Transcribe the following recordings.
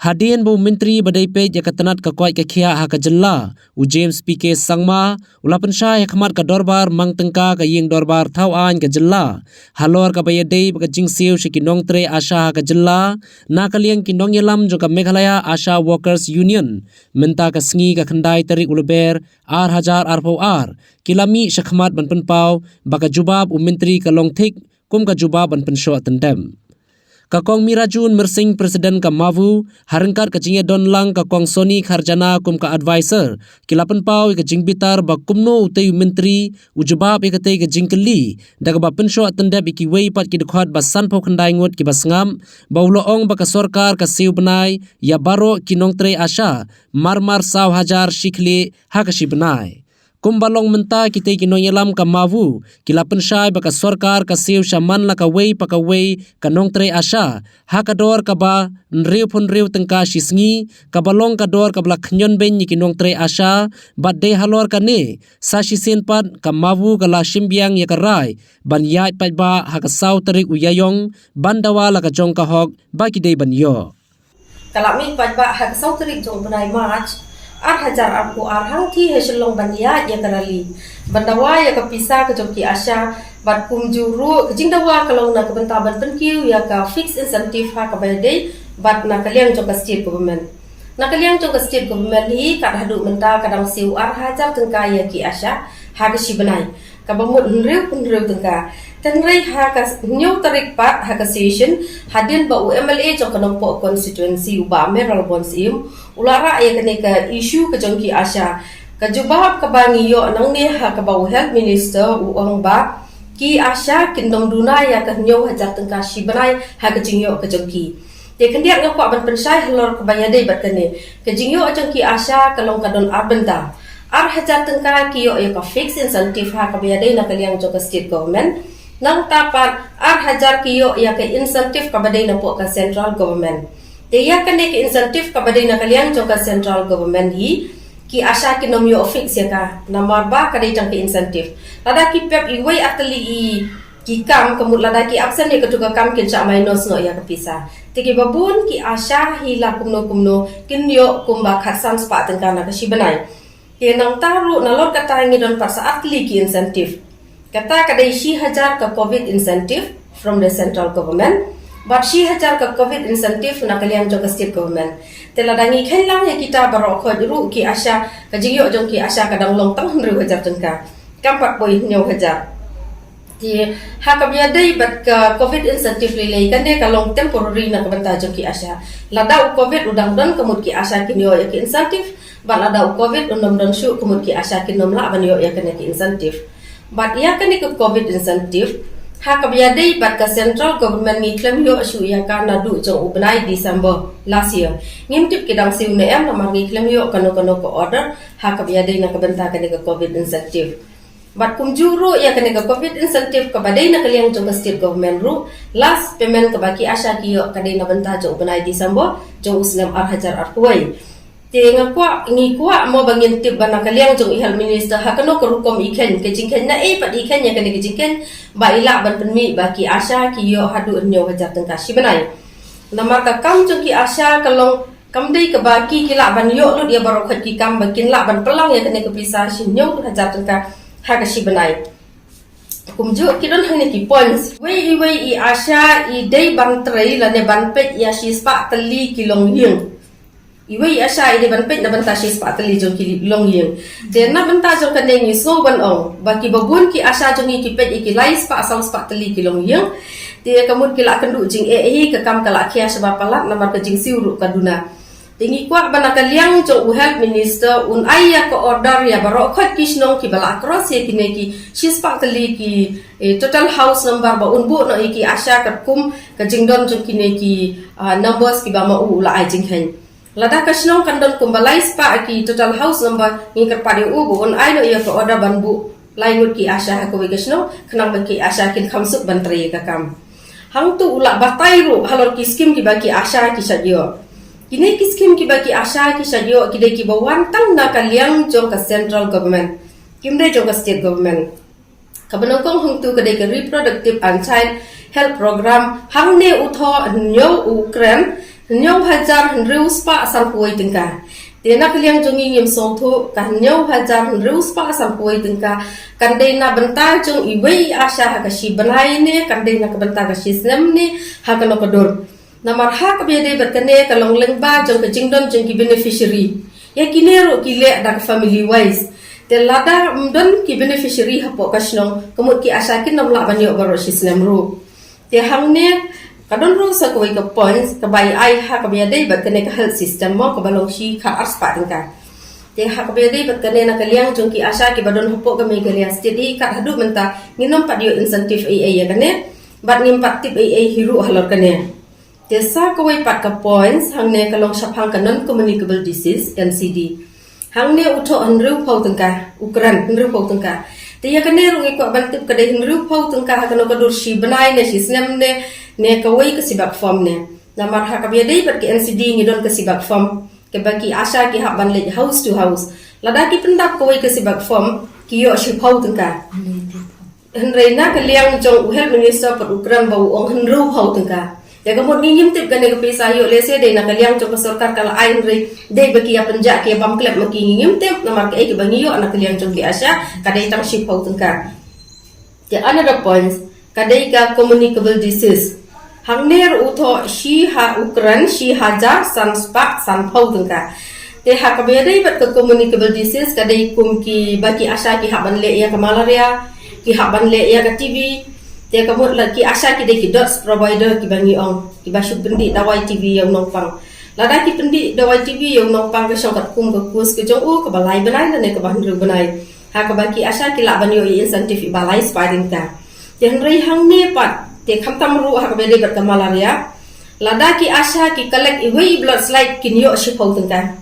Hadian bu menteri badai pe ya katanat ka kwai ka khia ha ka jalla u James PK Sangma ulapan syai khmat ka dorbar mang tengka ka ying dorbar thau an ka jalla halor ka bayadei ka jingsiu shikinong tre asha ka jalla na ka liang kinong yalam jo ka Meghalaya Asha Workers Union menta ka sngi ka khandai tarik ulber ar hajar arpau ar kilami shakhmat ban penpau baka jubab u menteri ka longthik kum ka jubab ban pensho tendem Kakong Mirajun mersing Presiden ka Mavu harengkat ka jingya don lang kakong Sony Kharjana kum ka advisor kilapan pau ka jingbitar ba kumno utay menteri ujubab ikatay ka jingkeli daga ba pensho atendep iki wei pat ki dekhot ba sanpo khandai ngot ki basngam ba uloong ba ka sorkar ka siu benai ya baro kinong tre asha marmar saw hajar shikli ha ka shi benai kumbalong menta kita kinoyelam ka Mavu kilapan syai baka sorkar ka siu shaman la ka wei ka nong tre asha ha ka dor ka ba nriu pun riu tengka shisngi ka balong ka dor ka bla khnyon ben ni kinong tre asha bat de halor ka ne sa shisen pat ka Mavu ka la shimbiang ya ka rai ban yai pat ba ha ka saw tarik uyayong bandawa la ka jong ka hok ba ki de ban yo kalami pat ba ha ka saw tarik jong banai march ar hajar aku arhang thi heselong bania ya karali bandawa ya kapisa ke jongki asya bat kumjuru kejingdawa kalau na kebentaban penkiu ya ka fixed incentive ha ka bayade bat na kaliang jong ka state government na kaliang jong ka state government hi ka hadu menta kadang siu ar hajar tengka ya ki asya ha ka sibanai ka bamut nriu tengka tenrei ha ka nyau tarik pat ha ka session hadin ba UMLA jong kanompo constituency uba meral bonsim ulara ya kene ka issue ka jongki asya ka jubab ka bangi yo nang ne ha ka bau health minister uang ba ki asya kindong duna ya ka nyau hajar tengka sibanai ha ka jingyo ka jongki te kendiak ngako ban pensai halor ka bayade bat kene ka jingyo jongki asya kalong kadon arbenta ar hajar tengka ki yo ya ka fixed incentive ha ka bayade na kaliang jong ka state government nang tapat ar hajar kiyo ya ke insentif ka badai na po ka central government te ya kan ke insentif ka badai na kaliang jong ka central government hi ki asya ki nom yo fix ya ka namar ba ka dai tang ke insentif lada ki pep i wei atli i ki kam kamut lada ki absen ne ketuga kam kin cha minus no ya ka pisa te ki babun ki asya hi la kumno kin yo kumba khasan spa tengka na ka si banai ke nang taru na lor kata ngi don pas atli ki insentif kata kadai shi hajar ka COVID incentive from the central government, but shi hajar ka COVID incentive na kaliang jong ka state government. Teladangi kailang ya kita barok ru ki asya ka jingyo jong ki asya kadang long tang ru hajar tengka. Kampat boy nyau hajar. Ti ha ka biadai bat ka COVID incentive lilai kan de ka long temporary na kabanta jong ki asya. Lada COVID udang don kemut ki asya kinyo ya ki incentive, bat lada COVID undam don syu kemut ki asya kinom la ban yo ya kan ki incentive. But ia kan ikut COVID incentive ha ka biadai bat ka central government ngi claim yo asu ya ka na du jong ubnai December last year ngimtip kidang siu ne am lamar ngi claim yo kano ko order ha ka biadai na ka benta kan ka COVID incentive but kumjuru ya kan ka COVID incentive ka badai na kaliang jong ka state government ru last payment ka baki asya ki yo ka dai na benta jong ubnai December jong uslam ar hajar ar kuai tenga kwa ngi kwa mo bangin tip bana kaliang jong ihal minister hakano ko rukom iken ke jingken na pat iken ya kan ke jingken ba ila ban penmi baki asya ki yo hadu nyo hajar tengka sibanai namar ka kam jong ki asya kalong kam dei ka baki kila ban yo lu dia barokhat ki kam bakin la ban pelang ya kan ke pisa sinyo hajar tengka ha ka sibanai kumju kidon hane ki points wei i asya i dei ban trei la ne ban pet ya sispa tali kilong yeng iwe asya ide ban pet na banta shi spa tali jong ki long yeng de na banta jong kan deng so ban ong baki babun ki asya jong ki pet iki lai spa asal spa tali ki long yeng de kamut ki la kan du jing hi ka kam kala khia sebab palat namar ka jing siuru kaduna tingi kwa bana kaliang jong health minister un ayya ko order ya baro khat kisnong ki bala cross ye kine ki shi spa tali ki total house number ba un bu no iki asya ka kum ka jing don jong kine ki numbers ki ba ma u la ai jing hen lada kasnong kandon kumbalai spa ki total house number ngikar padi ubu on aino iya ko order banbu lainut ki asya ko kasnong kenang baki asya kin khamsuk bantri ka kam hang tu ula batai ru halor ki skim ki baki asya ki sadyo kini ki skim ki baki asya ki sadyo ki de ki bawan tang na kaliang jong ka central government kimde jong ka state government kabanongkong hung tu ka de ka reproductive and child health program hang ne utho nyo ukren nyau hajar henriu spa sampuai tengka. Tena kaliang jongi ngim songtho kan nyau hajar henriu spa sampuai tengka. Kan na bentar jong iwei asya hakashi banai ne kan na kebentar kashi snem ne hakano kodor. Namar hak biade berkene kalong lengba jong kejingdon jong ki beneficiary. Ya kinero kile dak family wise. Telada mdon ki beneficiary hapo kasnong kemut ki asakin namla banyo baro shi snem ru. Te hangne kadon ru sa koi ka points ka bai ai ha ka biade berkene ka health system mo ka balong shi ka arspa tingka. Te ha ka biade berkene na kaliang jong ki asa ki badon hapo ka me galia steady ka hadu menta nginom padio incentive AA ya kane bat ngim pat tip AA hiru halor kane. Te sa koi pat ka points hangne kalong shaphang ka non communicable disease NCD. Hangne uto henriu pau tengka ukran henriu pau tengka. Te ya kane rungi ko bantip ka de henriu pau tengka hakano ka durshi banai ne shi snem ne kawai ke sibak form ne namar ha kabia dei bat ke NCD ngidon ke sibak form ke baki asa ki hak ban le house to house lada ki pendap kawai ke sibak form ki yo shi pau tengka henreina ke liang jong health minister pat ukran bau ong henru pau tengka ya kamot ni yimtip kane ke pisa yo lese dei na ke liang jong sarkar kala ai henrei dei baki ya penja ke bam klep maki yimtip namar ke ke bangi yo anak ke liang jong ki asa kadai tang shi pau tengka ya another points kadai ka communicable disease Hangner uto shi ha ukran shi haja sanspa sanpau tengka. Te ha kabedai bat ke communicable disease kadai kum ki baki asa ki haban le ya ke malaria, ki haban le ya ke TB. Te kamut la ki asa ki dei ki dots provider ki bangi ong, ki basu pendi dawai TB yang nongpang. Lada ki pendi dawai TB yang nongpang ke songkat kum ke kus ke jong ke balai benai dan ke bahan benai. Ha ke baki asa ki la banyo insentif balai spading ka. Te henrei hang ne pat te khamtam ru hak bede ber malaria lada ki asa ki collect iwei blood slide kinyo shi pau tengka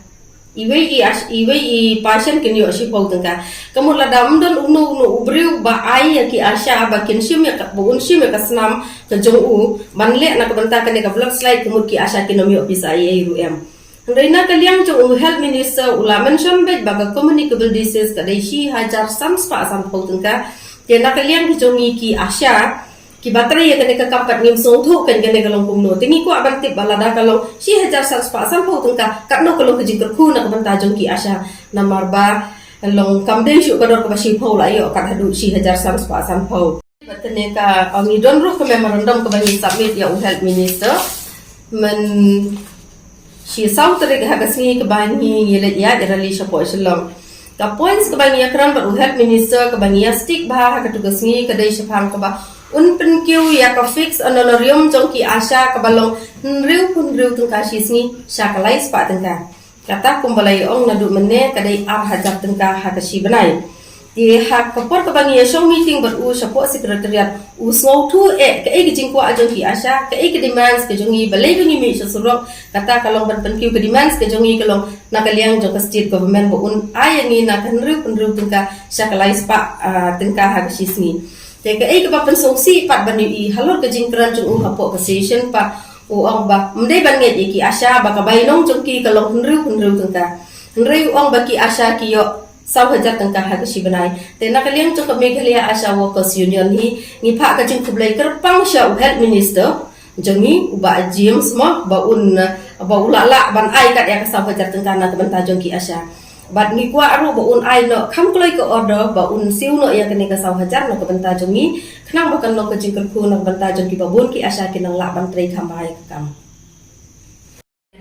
iwei patient kinyo shi pau tengka kamut lada mdon unu ubriu ba ai ki asa ba kin shim ya ka bun shim ya kasnam ke jong u banle na ka banta ka blood slide kamut ki asa kinomyo bisa ai ru em Reina kaliang jong health minister ula mention bet ba communicable disease ka dei shi hajar samspa sam pau tengka te na kaliang jongi ki asa ki baterai ya kene ka kampat ngim songtho kan kene kalong kumno tingi ko aban tip balada kalong si hajar spa sampo tungka katno kalong ke jingker ku nak banta jong ki asa namar ba kalong kamdei shu kador ka si phau la yo kat hadu si hajar spa sampo batene ka angi don ru ka memorandum ka bani submit ya health minister men si sautre ka hagasngi ka bani yele ya derali sha po islam ka points ka bani akran ba health minister ka bani stick ba ka tugasngi ka dei shafang ka ba un penkiu ya ka fix honorarium jong ki asa ka balong nriu tengka sisni sakalai spa tengka kata kumbalai ong nadu menne kadai ar hajab tengka hakashi benai di hak kapor ka bangi show meeting ber u sapo secretariat u snow tu ka gijing ko ajong ki asa ka demands ke jongi balai bangi mi surok kata kalong ban penkiu ke demands ke jongi kalong nakaliang jong ka state government bo un ayangi na nriu tengka sakalai spa tengka hakashi sni Teka ay kapapan songsi pat bani I halor ka jingkran jung hapo ka session pa uang ba mday ban nget iki asya ba kabainong jung ki kalong hunriu tengka hunriu uang ba ki asya ki yo saw hajar tengka ha ka sibanai te nakaliang jung ka Meghalaya Asha Workers Union hi ngi pa ka jing kublai kerpang sya health minister jongi uba James ma ba ulala ban ai kat ya ka saw hajar tengka na banta jung ki asya bat ni kwa ru ba un ai no kham kloi ko order ba un siu no ya kene ka saw hajar no ka banta jongi khnang ba kan no ka jingkar ku no banta jong ki babun ki asa kinang la ban trei kham bai ka kam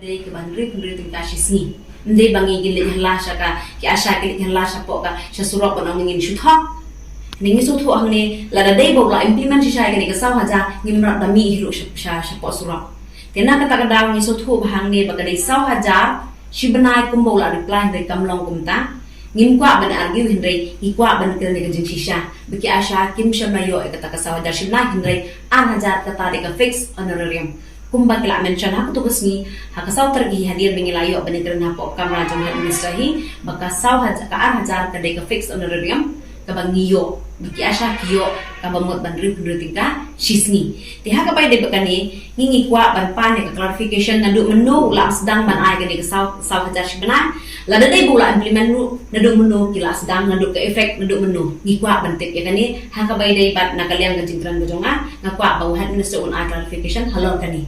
dei ke ban ri tengka sisni ndei bangi gile hla saka ki asa ki hla sapo ka surok ko ngin shutha ningi so thu angne la da dei bo la implement shi shai kene ka saw hajar ngim ra da mi hiru sapo surok tena kata kadang ni so thu bhang ne ba ka dei saw hajar Shibanai kumbo la reply dari kamlong kumta ngim kwa ban argue hindray ikwa ban kene ka jinshisha biki asha kim shamayo kata ka sawadar shibna hindray an hajar kata de ka fix honorarium kumba kila mention hak tugas ni hak saw tergi hadir bengilayo ban kerna po kamra jong minister hi baka saw hajar ka an hajar ka de ka fix honorarium ka bangiyo biki asha kiyo ka bamot ban ri tingka shisni ti hak pa de bakani ngingi kwa ban pane ka clarification nadu menu la sedang ban ai gani ka saw hajar shibna la dai bula implement nu nadu menu kila sedang nadu ka effect nadu menu ngi kwa ban tip ya kani hak pa de bat nakaliang ka jintran bojonga ngakwa bau hat minister on ai clarification halon kani